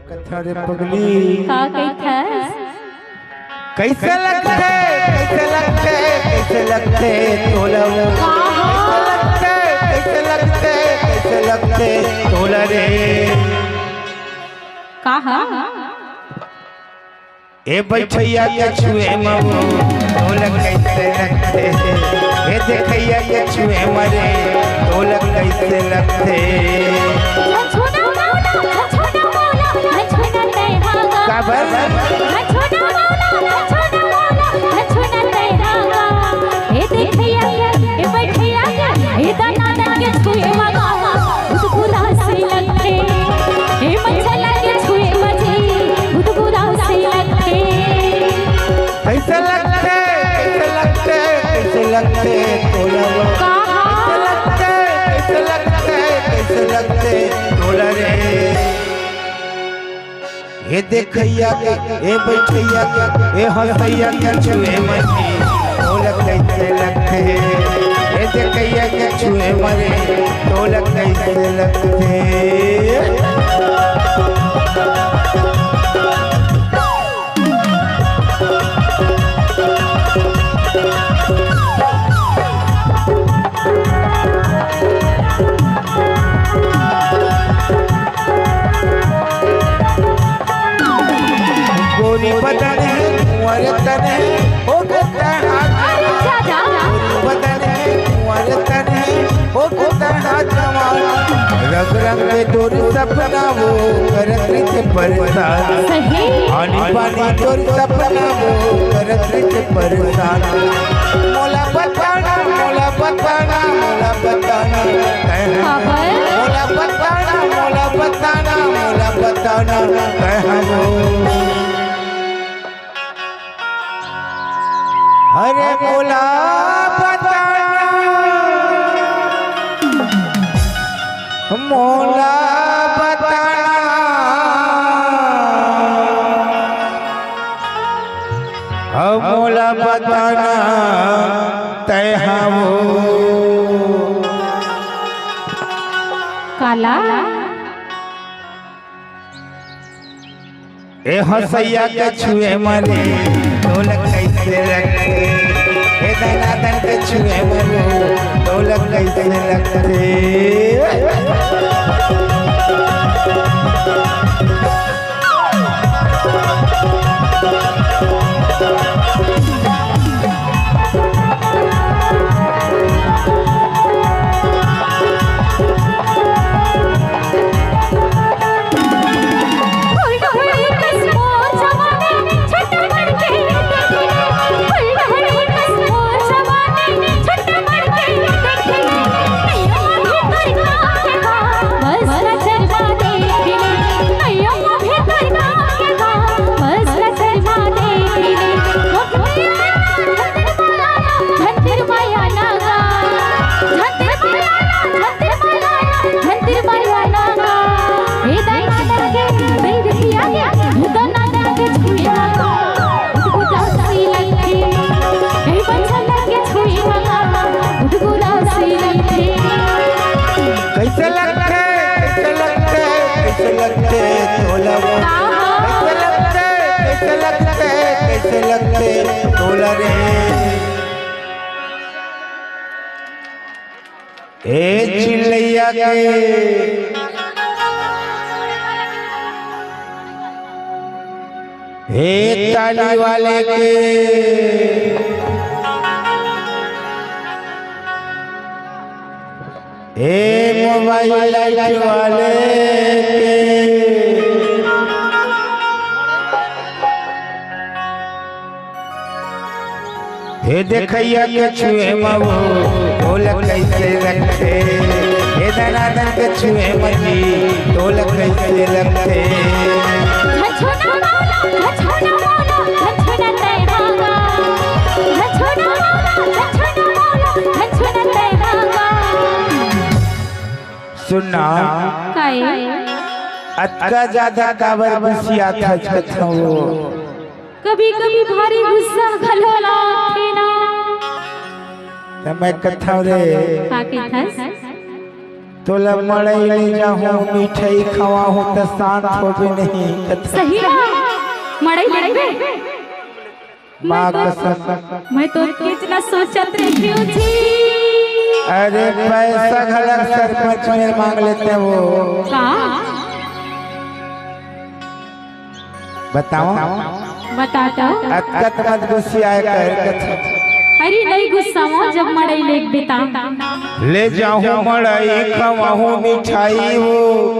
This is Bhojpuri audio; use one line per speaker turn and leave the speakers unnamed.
कथा रे पगली
का कैथस
कैसे लगते कैसे लगते तोला कैसे लगते तोला रे
कहा
ए बैठैया के छुए ममो ढोलक कैसे लगते ए देखैया के छुए मरे ढोलक कैसे लगते
छोटा मौला छोटा तेहागा
काबर
छोटा मौला छोटा तेहागा ए देखैया ए बैठैया ए दाना के छुए मगा उदपुरा से लगते ए मछला के छुए मजी उदपुरा से लगते
कैसे लगते तोला कैसे लगते तोला रे ये देखैया के ए बैठैया के ए हंसैया के छुए मरे ढोलक कैसे लगते ए देखैया के छुए मरे ढोलक कैसे लगते गोरी बदन है कुंवर तन है हो गता बदन है कुंवर तन है हो गता जवान रंग रंग में तोर सपना वो करत से परेशान आनी पानी तोर सपना वो करत से परेशान मोला बताना मोला बताना मोला बताना मोला बताना मोला बताना मोला बताना कहबो अरे मोला बताना मोला बताना मोला बताना तय हो
काला
ए हंसैया के छुए मरे ढोलक कैसे लगते ए दनादन के छुए मरे ढोलक कैसे लगते कैसे लगते तोला रे ए चिल्लैया के हे ताली वाले के हे मोबाइल लाइट वाले के हे देखैया के छुए मवो ढोलक कैसे लगते हे दनादन के छुए मजी ढोलक कैसे लगते सुनना अतका ज्यादा काबर बसिया था कथो
कभी कभी भारी गुस्सा खलोला ना
मैं कथा रे
का के थस
तोला मड़ई ले जाहूँ मिठाई खवाहूँ तो शांत हो भी नहीं।
सही ना मड़ई लगबे
माँ कसम
मैं तो कितना सोचत रही हूँ जी।
अरे पैसा घलक सरपंच में मांग लेते वो।
का
बताओ
बताता
अतकत मत गुस्सी आए कर।
अरे नहीं गुस्सा हो जब मड़ई लेक बेटा
ले जाऊँ मड़ई खवाहूँ मिठाई वो।